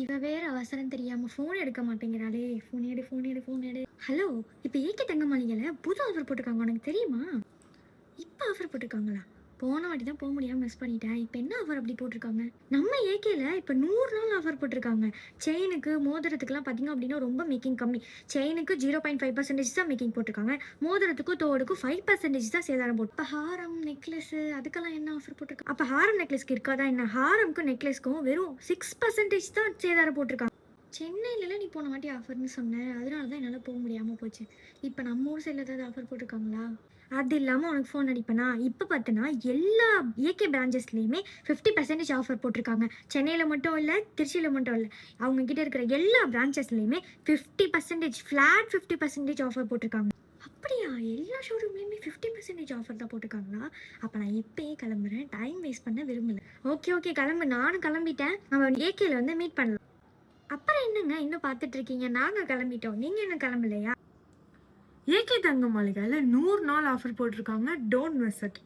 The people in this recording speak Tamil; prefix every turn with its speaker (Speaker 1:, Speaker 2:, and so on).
Speaker 1: இவ வேற அவசரம் தெரியாம ஃபோன் எடுக்க மாட்டேங்கிறாளே. ஃபோன் எடு, ஃபோன் எடு, ஃபோன் எடு. ஹலோ, இப்ப ஏகே தங்க மாளிகைல புது ஆஃபர் போட்டிருக்காங்க. உனக்கு தெரியுமா? இப்ப ஆஃபர் போட்டிருக்காங்களா? போன வாட்டி தான் போக முடியாம மிஸ் பண்ணிட்டேன். இப்ப என்ன ஆஃபர் அப்படி போட்டிருக்காங்க? நம்ம ஏகேல இப்ப 100 நாள் ஆஃபர் போட்டிருக்காங்க. செயினுக்கு, மோதிரத்துக்குலாம் பாத்தீங்க அப்படின்னா ரொம்ப மேக்கிங் கம்மி. செயினுக்கு 0.5% தான் மேக்கிங் போட்டிருக்காங்க. மோதிரத்துக்கும் தோடுக்கும் 5% தான் சேதாரம் போட்டு. இப்ப ஹாரம், நெக்லஸ் அதுக்கெல்லாம் என்ன ஆஃபர் போட்டிருக்காங்க? அப்ப ஹாரம் நெக்லஸ்க்கு இருக்காதா என்ன? ஹாரம்க்கும் நெக்லஸ்க்கும் வெறும் 6% தான் சேதாரம் போட்டிருக்காங்க. சென்னையிலலாம் நீ போன வாட்டி ஆஃபர்னு சொன்ன, அதனால தான் என்னால் போக முடியாமல் போச்சு. இப்போ நம்ம ஊர் சைடில் ஏதாவது ஆஃபர் போட்டிருக்காங்களா? அது இல்லாமல் உனக்கு ஃபோன் அடிப்பேனா? இப்போ பார்த்தனா எல்லா ஏகே பிரான்ச்சஸ்லேயுமே 50% ஆஃபர் போட்டிருக்காங்க. சென்னையில் மட்டும் இல்லை, திருச்சியில் மட்டும் இல்லை, அவங்கக்கிட்ட இருக்கிற எல்லா பிரான்ச்சஸ்லேயுமே 50% ஃப்ளாட் 50% ஆஃபர் போட்டிருக்காங்க. அப்படியா? எல்லா ஷோரூம்லேயுமே 50% ஆஃபர் தான் போட்டிருக்காங்களா? அப்போ நான் இப்போயே கிளம்புறேன், டைம் வேஸ்ட் பண்ண விரும்பல. ஓகே ஓகே கிளம்பு, நானும் கிளம்பிட்டேன். நம்ம ஏகேல வந்து மீட் பண்ணலாம். அப்புறம் என்னங்க இன்னும் பார்த்துட்டு இருக்கீங்க? நாங்க கிளம்பிட்டோம், நீங்க என்ன கிளம்பலையா?
Speaker 2: ஏகே தங்க மாளிகையில் 100 நாள் ஆஃபர் போட்டிருக்காங்க. Don't miss it.